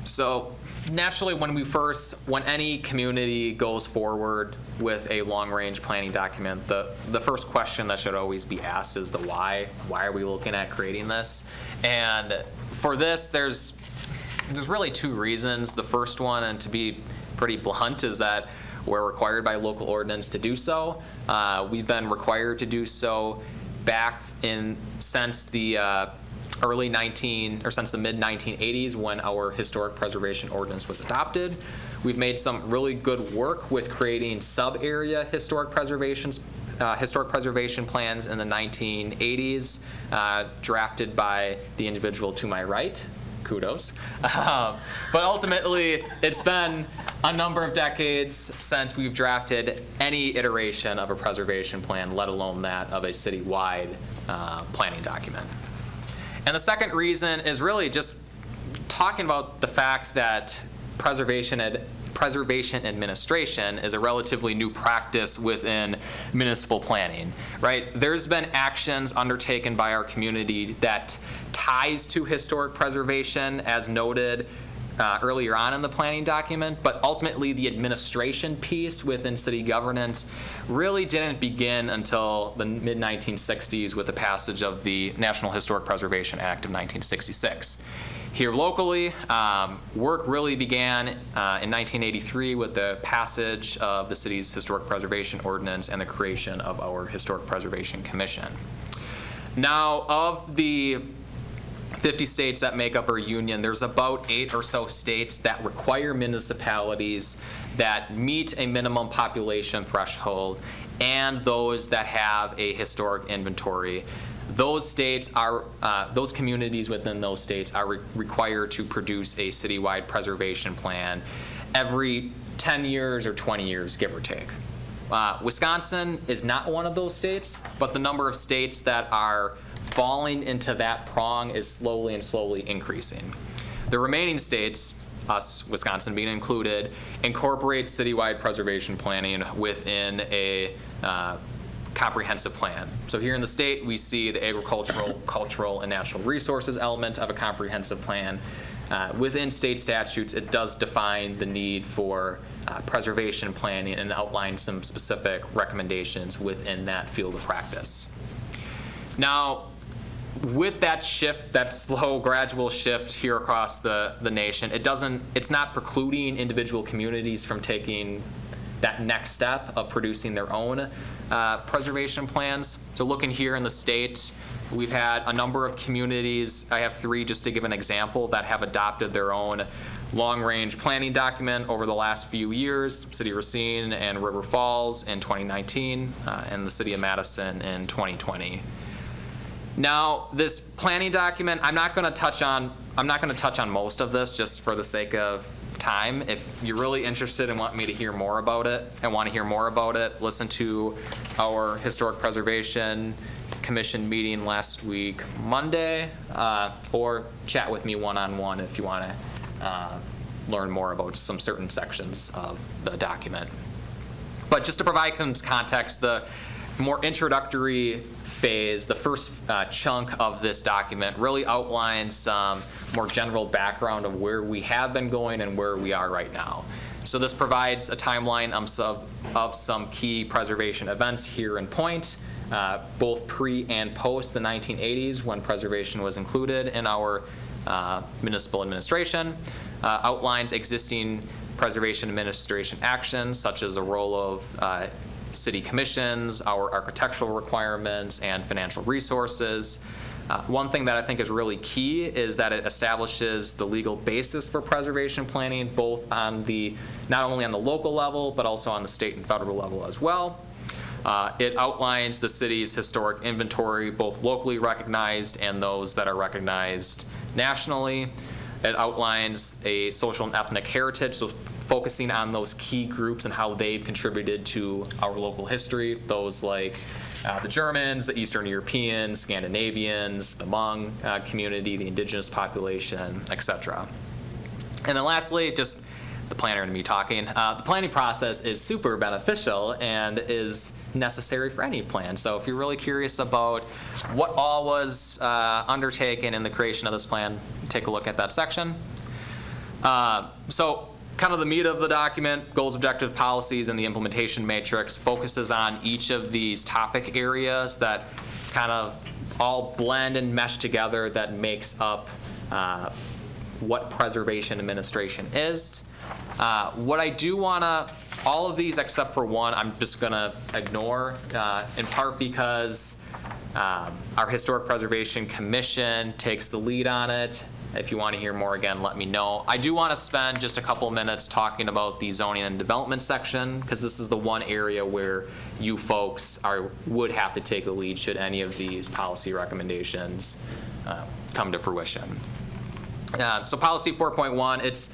So naturally, when any community goes forward with a long-range planning document, the first question that should always be asked is the why. Why are we looking at creating this? And for this, there's really 2 reasons. The first one, and to be pretty blunt, is that we're required by local ordinance to do so. We've been required to do so since the since the mid-1980s, when our Historic Preservation Ordinance was adopted. We've made some really good work with creating sub-area historic preservation plans in the 1980s, drafted by the individual to my right. Kudos. But ultimately, it's been a number of decades since we've drafted any iteration of a preservation plan, let alone that of a citywide planning document. And the second reason is really just talking about the fact that preservation administration is a relatively new practice within municipal planning, right? There's been actions undertaken by our community that ties to historic preservation, as noted earlier on in the planning document, but ultimately the administration piece within city governance really didn't begin until the mid-1960s with the passage of the National Historic Preservation Act of 1966. Here locally, work really began in 1983 with the passage of the city's Historic Preservation Ordinance and the creation of our Historic Preservation Commission. Now, of the 50 states that make up our union, there's about 8 or so states that require municipalities that meet a minimum population threshold and those that have a historic inventory. Those states are, those communities within those states are required to produce a citywide preservation plan every 10 years or 20 years, give or take. Wisconsin is not one of those states, but the number of states that are falling into that prong is slowly increasing. The remaining states, us, Wisconsin being included, incorporate citywide preservation planning within a comprehensive plan. So here in the state, we see the agricultural, cultural, and natural resources element of a comprehensive plan. Within state statutes, it does define the need for preservation planning and outline some specific recommendations within that field of practice. Now, with that shift, that slow, gradual shift here across the nation, it's not precluding individual communities from taking that next step of producing their own preservation plans. So looking here in the state, we've had a number of communities, I have 3 just to give an example, that have adopted their own long-range planning document over the last few years. City of Racine and River Falls in 2019, and the City of Madison in 2020. Now, this planning document, I'm not going to touch on most of this just for the sake of time. If you're really interested and want me to hear more about it and want to hear more about it, listen to our Historic Preservation Commission meeting last week, Monday, or chat with me one-on-one if you want to learn more about some certain sections of the document. But just to provide some context, the more introductory phase, the first chunk of this document really outlines some more general background of where we have been going and where we are right now. So this provides a timeline of some key preservation events here in Point, both pre and post the 1980s when preservation was included in our municipal administration, outlines existing preservation administration actions such as the role of city commissions, our architectural requirements, and financial resources. One thing that I think is really key is that it establishes the legal basis for preservation planning, both on not only on the local level, but also on the state and federal level as well. It outlines the city's historic inventory, both locally recognized and those that are recognized nationally. It outlines a social and ethnic heritage, so focusing on those key groups and how they've contributed to our local history, those like the Germans, the Eastern Europeans, Scandinavians, the Hmong community, the indigenous population, etc. And then lastly, just the planner and me talking, the planning process is super beneficial and is necessary for any plan. So if you're really curious about what all was undertaken in the creation of this plan, take a look at that section. So kind of the meat of the document, goals, objectives, policies, and the implementation matrix focuses on each of these topic areas that kind of all blend and mesh together that makes up what preservation administration is. What I do want to, all of these except for one, I'm just going to ignore, in part because our Historic Preservation Commission takes the lead on it. If you want to hear more, again, let me know. I do want to spend just a couple minutes talking about the zoning and development section, because this is the one area where you folks would have to take the lead should any of these policy recommendations come to fruition. So policy 4.1,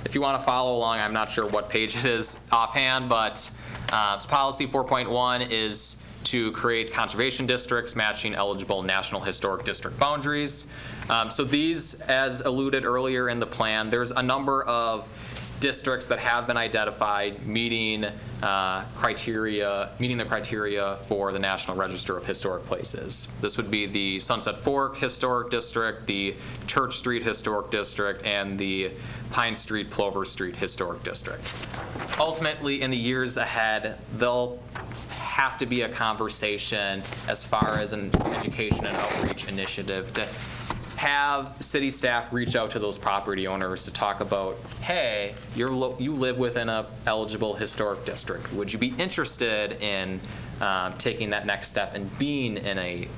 if you want to follow along, I'm not sure what page it is offhand, but so policy 4.1 is to create conservation districts matching eligible National Historic District boundaries. So these, as alluded earlier in the plan, there's a number of districts that have been identified meeting the criteria for the National Register of Historic Places. This would be the Sunset Fork Historic District, the Church Street Historic District, and the Pine Street, Plover Street Historic District. Ultimately, in the years ahead, they'll have to be a conversation as far as an education and outreach initiative to have city staff reach out to those property owners to talk about, hey, you live within a eligible historic district. Would you be interested in taking that next step and being in a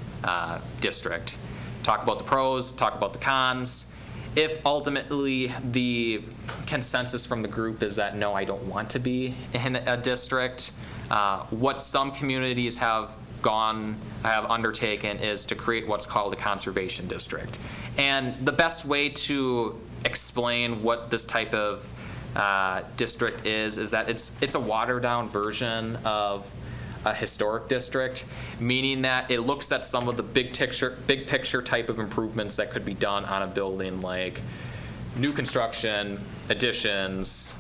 district? Talk about the pros, talk about the cons. If ultimately the consensus from the group is that, no, I don't want to be in a district, what some communities have undertaken is to create what's called a conservation district. And the best way to explain what this type of district is that it's a watered down version of a historic district, meaning that it looks at some of the big picture type of improvements that could be done on a building, like new construction, additions,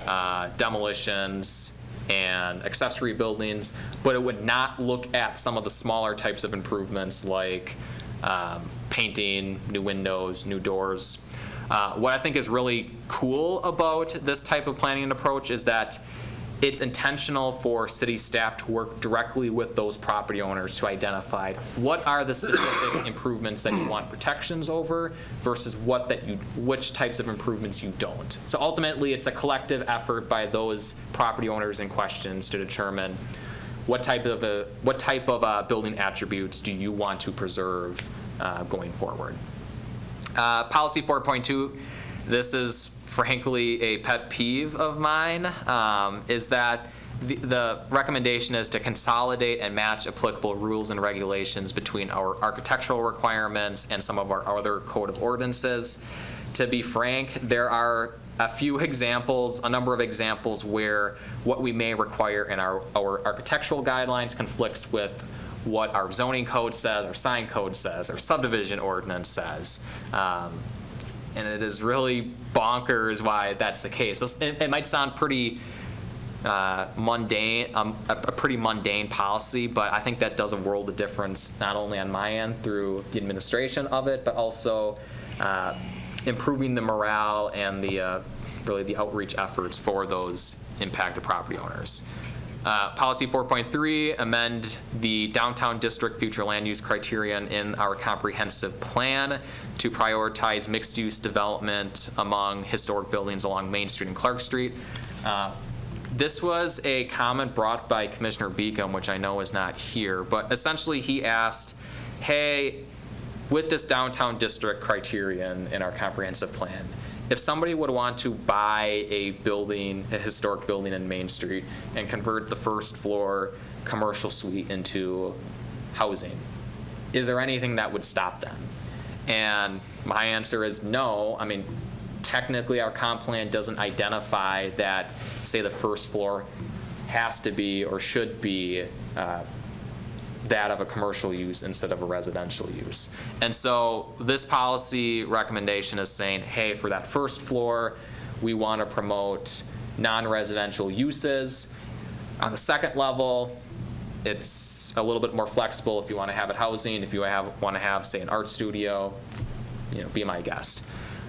demolitions, and accessory buildings, but it would not look at some of the smaller types of improvements like painting, new windows, new doors. What I think is really cool about this type of planning approach is that it's intentional for city staff to work directly with those property owners to identify what are the specific improvements that you want protections over versus which types of improvements you don't. So ultimately, it's a collective effort by those property owners in questions to determine what type of building attributes do you want to preserve going forward. Policy 4.2, this is frankly a pet peeve of mine, is that the recommendation is to consolidate and match applicable rules and regulations between our architectural requirements and some of our other code of ordinances. To be frank, there are a number of examples where what we may require in our architectural guidelines conflicts with what our zoning code says, our sign code says, our subdivision ordinance says. And it is really bonkers why that's the case. So it might sound pretty mundane, a pretty mundane policy, but I think that does a world of difference, not only on my end through the administration of it, but also improving the morale and really the outreach efforts for those impacted property owners. Policy 4.3, amend the downtown district future land use criterion in our comprehensive plan to prioritize mixed-use development among historic buildings along Main Street and Clark Street. This was a comment brought by Commissioner Beacom, which I know is not here, but essentially he asked, hey, with this downtown district criterion in our comprehensive plan, if somebody would want to buy a building, a historic building in Main Street, and convert the first floor commercial suite into housing, is there anything that would stop them? And my answer is no. I mean, technically our comp plan doesn't identify that, say, the first floor has to be or should be that of a commercial use instead of a residential use. And so this policy recommendation is saying, hey, for that first floor, we want to promote non-residential uses. On the second level, it's a little bit more flexible if you want to have it housing, if you want to have, say, an art studio, be my guest.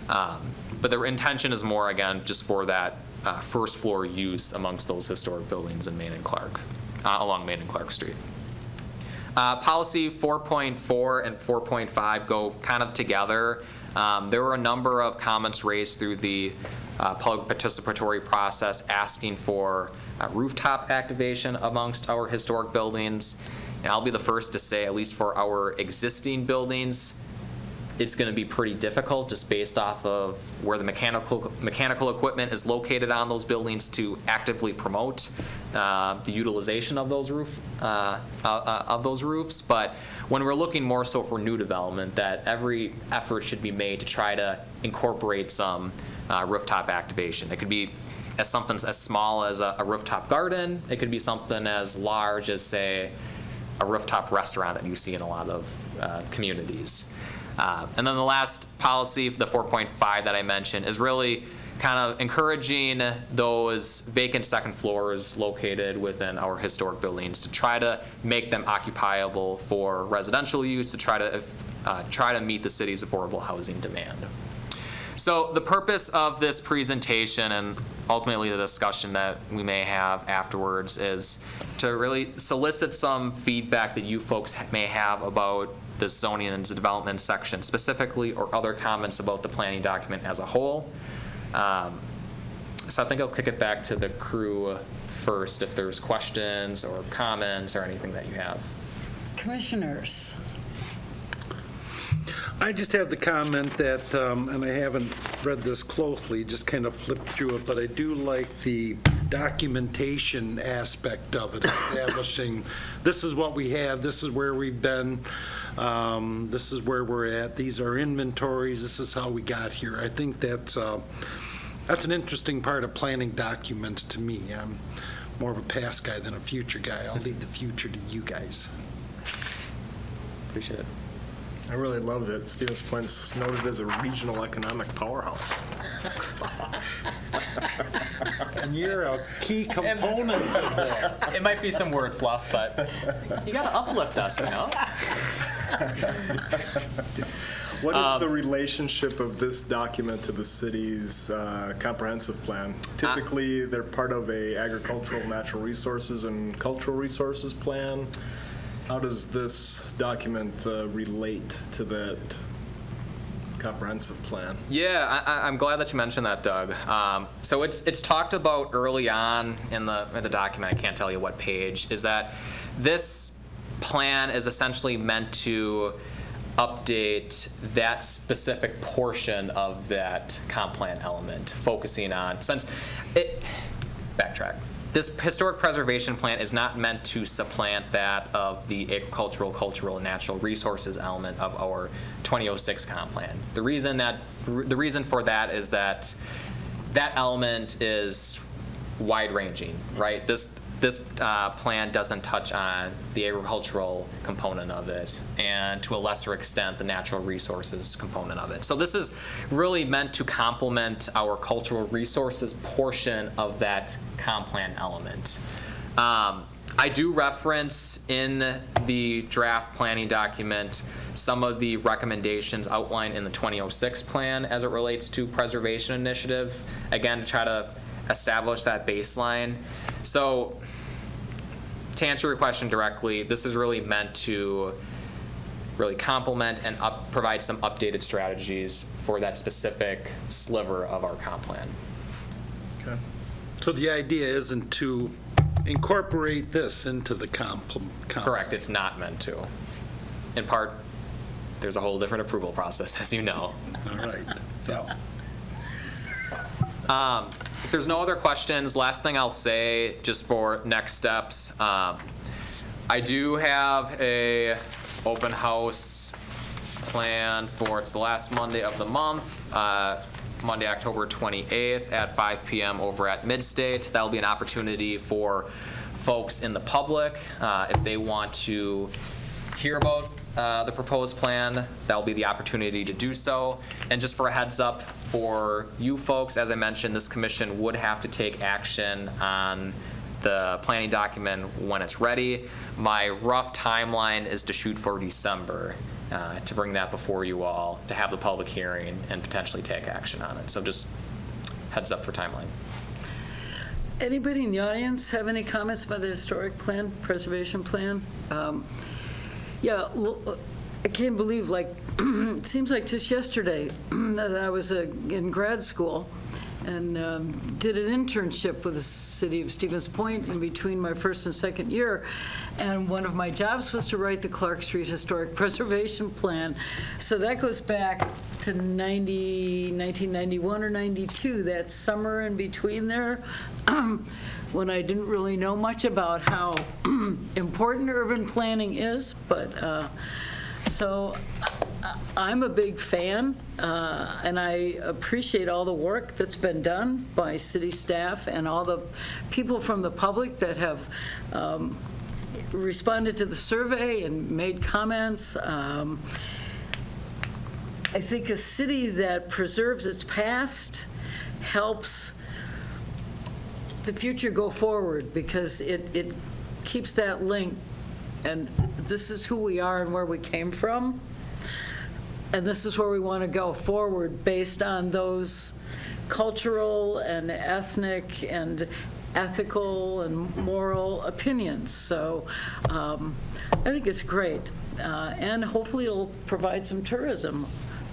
But the intention is more, again, just for that first floor use amongst those historic buildings in Main and Clark, along Main and Clark Street. Policy 4.4 and 4.5 go kind of together. There were a number of comments raised through the public participatory process asking for rooftop activation amongst our historic buildings. And I'll be the first to say, at least for our existing buildings, it's going to be pretty difficult just based off of where the mechanical equipment is located on those buildings to actively promote the utilization of those roofs. But when we're looking more so for new development, that every effort should be made to try to incorporate some rooftop activation. It could be as something as small as a rooftop garden. It could be something as large as, say, a rooftop restaurant that you see in a lot of communities. And then the last policy, the 4.5 that I mentioned, is really kind of encouraging those vacant second floors located within our historic buildings to try to make them occupiable for residential use, to try to meet the city's affordable housing demand. So the purpose of this presentation and ultimately the discussion that we may have afterwards is to really solicit some feedback that you folks may have about the zoning and development section specifically, or other comments about the planning document as a whole. So I think I'll kick it back to the crew first if there's questions or comments or anything that you have. Commissioners. I just have the comment that, and I haven't read this closely, just kind of flipped through it, but I do like the documentation aspect of it, establishing this is what we have, this is where we've been, this is where we're at, these are inventories, this is how we got here. I think that's an interesting part of planning documents to me. I'm more of a past guy than a future guy. I'll leave the future to you guys. Appreciate it. I really love that Stevens Point is noted as a regional economic powerhouse. And you're a key component of that. It might be some word fluff, but you got to uplift us, What is the relationship of this document to the city's comprehensive plan? Typically, they're part of a agricultural, natural resources, and cultural resources plan. How does this document relate to that comprehensive plan? Yeah, I'm glad that you mentioned that, Doug. So it's talked about early on in the document, I can't tell you what page, is that this plan is essentially meant to update that specific portion of that comp plan element, focusing on, backtrack. This historic preservation plan is not meant to supplant that of the agricultural, cultural, and natural resources element of our 2006 comp plan. The reason for that is that element is wide-ranging, right? This plan doesn't touch on the agricultural component of it, and to a lesser extent, the natural resources component of it. So this is really meant to complement our cultural resources portion of that comp plan element. I do reference in the draft planning document some of the recommendations outlined in the 2006 plan as it relates to preservation initiative, again, to try to establish that baseline. So to answer your question directly, this is really meant to really complement and provide some updated strategies for that specific sliver of our comp plan. Okay. So the idea isn't to incorporate this into the comp. Correct, it's not meant to. In part, there's a whole different approval process, as you know. All right. So. If there's no other questions, last thing I'll say, just for next steps, I do have a open house planned for, it's the last Monday of the month, Monday, October 28th at 5 p.m. over at Midstate. That'll be an opportunity for folks in the public, if they want to hear about the proposed plan, that'll be the opportunity to do so. And just for a heads up for you folks, as I mentioned, this commission would have to take action on the planning document when it's ready. My rough timeline is to shoot for December to bring that before you all, to have the public hearing and potentially take action on it. So just heads up for timeline. Anybody in the audience have any comments about the historic plan, preservation plan? Yeah, I can't believe, like, it seems like just yesterday that I was in grad school and did an internship with the city of Stevens Point in between my first and second year. And one of my jobs was to write the Clark Street Historic Preservation Plan. So that goes back to 1991 or 92, that summer in between there, when I didn't really know much about how important urban planning is. But so I'm a big fan, and I appreciate all the work that's been done by city staff and all the people from the public that have responded to the survey and made comments. I think a city that preserves its past helps the future go forward, because it keeps that link, and this is who we are and where we came from, and this is where we want to go forward based on those cultural and ethnic and ethical and moral opinions. So I think it's great, and hopefully it'll provide some tourism.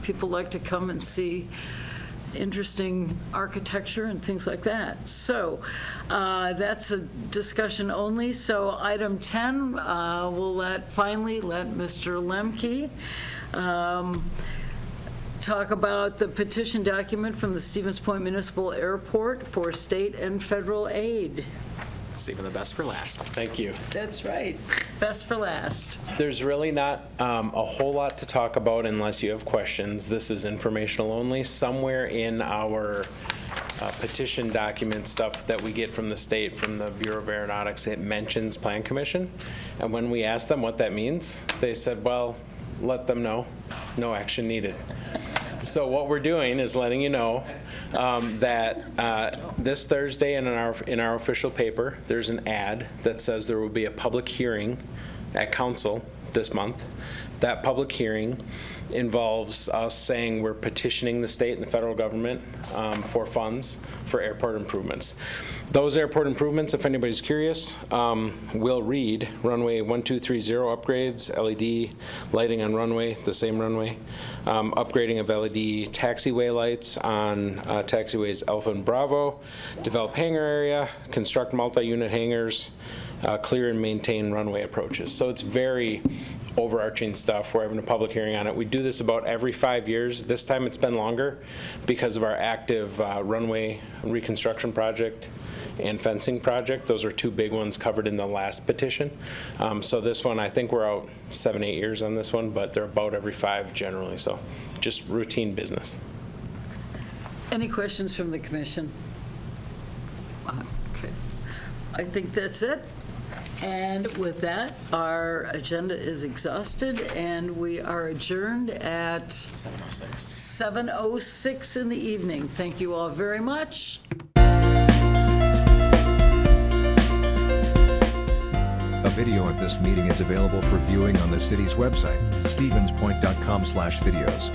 People like to come and see interesting architecture and things like that. So that's a discussion only. So item 10, we'll finally let Mr. Lemke talk about the petition document from the Stevens Point Municipal Airport for state and federal aid. Saving the best for last. Thank you. That's right. Best for last. There's really not a whole lot to talk about unless you have questions. This is informational only. Somewhere in our petition document stuff that we get from the state, from the Bureau of Aeronautics, it mentions Plan Commission. And when we asked them what that means, they said, well, let them know. No action needed. So what we're doing is letting you know that this Thursday in our official paper, there's an ad that says there will be a public hearing at council this month. That public hearing involves us saying we're petitioning the state and the federal government for funds for airport improvements. Those airport improvements, if anybody's curious, will read runway 1230 upgrades, LED lighting on runway, the same runway, upgrading of LED taxiway lights on taxiways Alpha and Bravo, develop hangar area, construct multi-unit hangars, clear and maintain runway approaches. So it's very overarching stuff. We're having a public hearing on it. We do this about every 5 years. This time it's been longer because of our active runway reconstruction project and fencing project. Those are two big ones covered in the last petition. So this one, I think we're out 7-8 years on this one, but they're about every 5 generally. So just routine business. Any questions from the commission? Okay. I think that's it. And with that, our agenda is exhausted, and we are adjourned at 7:06 in the evening. Thank you all very much. A video of this meeting is available for viewing on the city's website, stevenspoint.com/videos.